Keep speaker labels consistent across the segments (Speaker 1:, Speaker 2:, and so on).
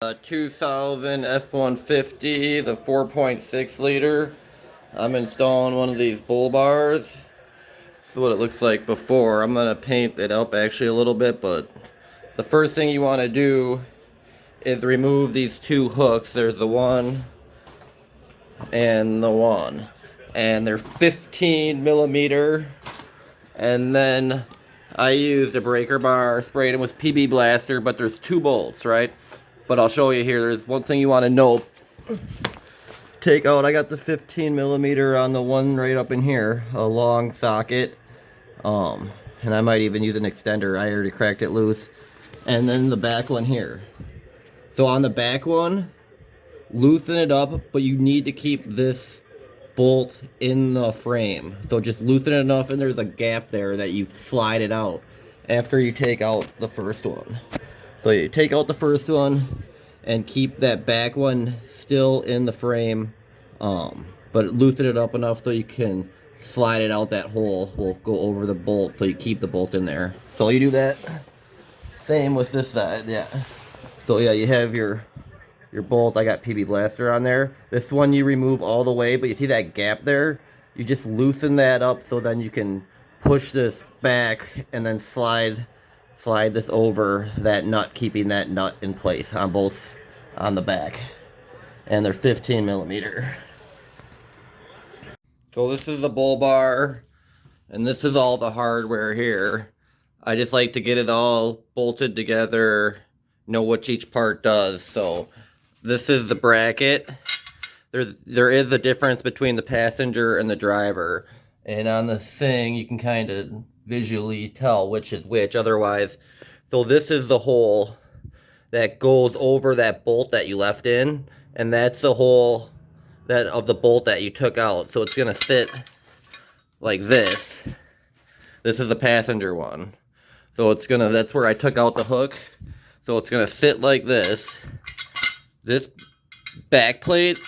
Speaker 1: 2000 F150, the 4.6 liter. I'm installing one of these bull bars. This is what it looks like before. I'm going to paint it up actually a little bit, but the first thing you want to do is remove these two hooks. There's the one and the one. And they're 15 millimeter. And then I used a breaker bar, sprayed them with PB Blaster, but there's two bolts, right? But I'll show you here. There's one thing you want to note. Take out, I got the 15 millimeter on the one right up in here, a long socket. And I might even use an extender. I already cracked it loose. And then the back one here. So on the back one, loosen it up, but you need to keep this bolt in the frame. So just loosen it enough, and there's a gap there that you slide it out after you take out the first one. So you take out the first one and keep that back one still in the frame, but loosen it up enough so you can slide it out. That hole will go over the bolt, so you keep the bolt in there. So you do that. Same with this side, yeah. So yeah, you have your bolt. I got PB Blaster on there. This one you remove all the way, but you see that gap there? You just loosen that up so then you can push this back and then slide this over that nut, keeping that nut in place on both on the back. And they're 15 millimeter. So this is the bull bar, and this is all the hardware here. I just like to get it all bolted together, know what each part does. So this is the bracket. There is a difference between the passenger and the driver. And on this thing, you can kind of visually tell which is which. Otherwise, so this is the hole that goes over that bolt that you left in. And that's the hole that of the bolt that you took out. So it's going to sit like this. This is the passenger one. So it's going to, that's where I took out the hook. So it's going to sit like this. This back plate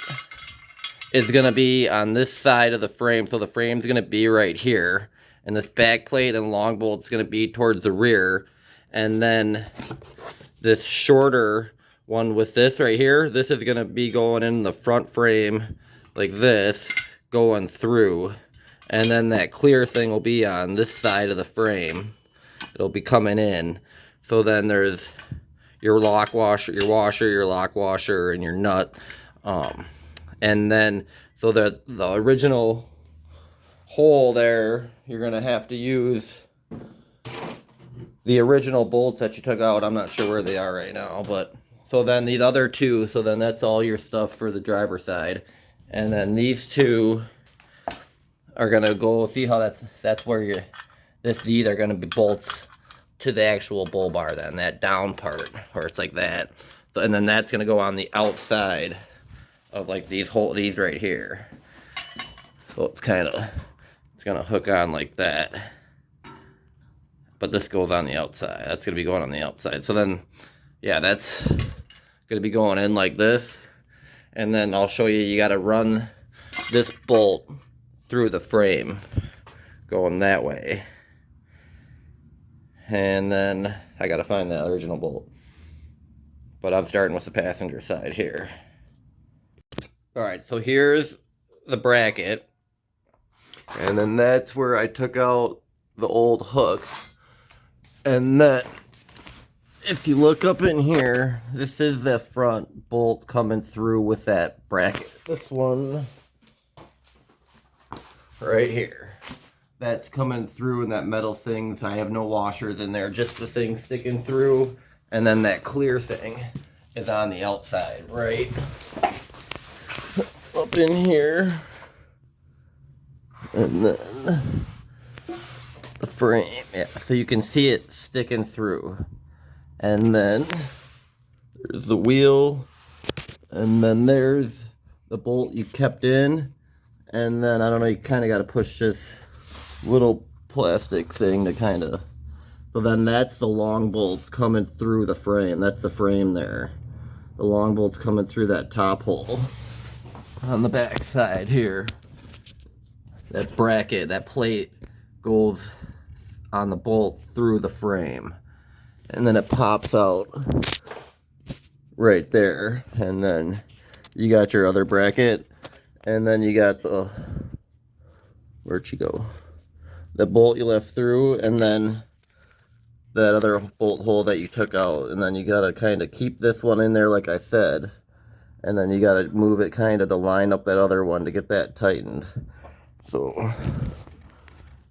Speaker 1: is going to be on this side of the frame. So the frame's going to be right here. And this back plate and long bolt's going to be towards the rear. And then this shorter one with this right here, this is going to be going in the front frame like this, going through. And then that clear thing will be on this side of the frame. It'll be coming in. So then there's your lock washer, your washer, your lock washer, and your nut. And then, so the original hole there, you're going to have to use the original bolts that you took out. I'm not sure where they are right now, but so then these other two, so then that's all your stuff for the driver's side. And then these two are going to go, see how that's where these are going to be bolts to the actual bull bar, then that down part where it's like that. So, and then that's going to go on the outside of like these right here. So it's going to hook on like that. But this goes on the outside. That's going to be going on the outside. So then, yeah, that's going to be going in like this. And then I'll show you, you got to run this bolt through the frame going that way. And then I got to find the original bolt. But I'm starting with the passenger side here. Alright, so here's the bracket. And then that's where I took out the old hooks. And then, if you look up in here, this is the front bolt coming through with that bracket. This one right here. That's coming through in that metal thing. So I have no washers in there, just the thing sticking through. And then that clear thing is on the outside, right up in here. And then the frame, yeah, so you can see it sticking through. And then there's the wheel. And then there's the bolt you kept in. And then, I don't know, you kind of got to push this little plastic thing to kind of, so then that's the long bolts coming through the frame. That's the frame there. The long bolts coming through that top hole on the back side here. That bracket, that plate goes on the bolt through the frame, and then it pops out right there. And then you got your other bracket. And then you got the, where'd she go? The bolt you left through, and then that other bolt hole that you took out. And then you gotta kind of keep this one in there like I said. And then you gotta move it kind of to line up that other one to get that tightened. So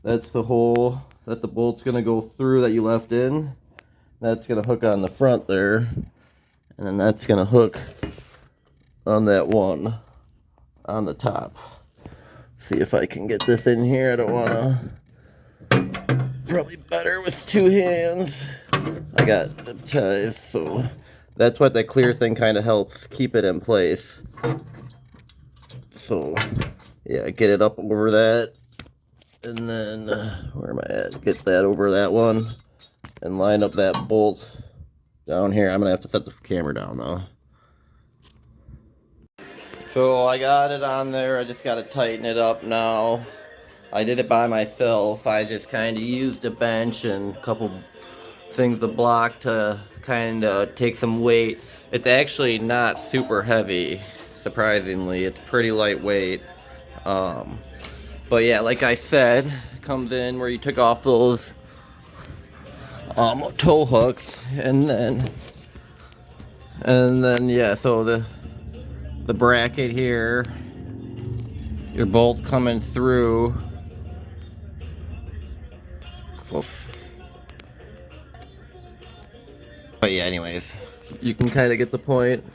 Speaker 1: that's the hole that the bolt's gonna go through that you left in. That's gonna hook on the front there, and then that's gonna hook on that one on the top. See if I can get this in here. I don't wanna, probably better with two hands. I got the ties, so that's what that clear thing kind of helps keep it in place. So yeah, get it up over that, and then where am I at? Get that over that one, and line up that bolt down here. I'm gonna have to set the camera down though. So I got it on there. I just gotta tighten it up now. I did it by myself. I just kind of used a bench and a couple things to block to kind of take some weight. It's actually not super heavy, surprisingly. It's pretty lightweight. But yeah, like I said, it comes in where you took off those tow hooks, and then yeah, so the bracket here, your bolt coming through. But yeah, anyways, you can kind of get the point.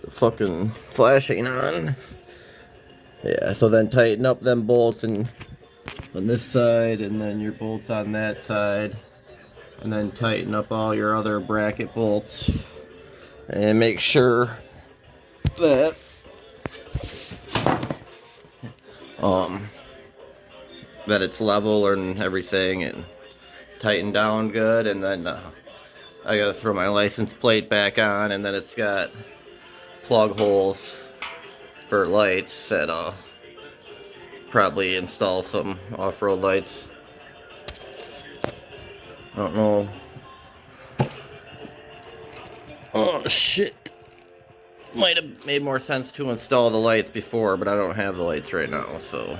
Speaker 1: The fucking flashing on. Yeah, so then tighten up them bolts and on this side, and then your bolts on that side, and then tighten up all your other bracket bolts, and make sure that that it's level and everything, and tighten down good. And then I gotta throw my license plate back on, and then it's got plug holes for lights that I'll probably install some off-road lights. I don't know. Oh shit. Might have made more sense to install the lights before, but I don't have the lights right now, so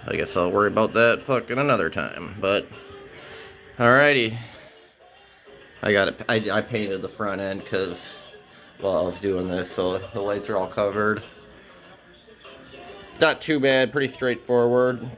Speaker 1: I guess I'll worry about that fucking another time. But alrighty. I got it. I painted the front end because while I was doing this, so the lights are all covered. Not too bad, pretty straightforward.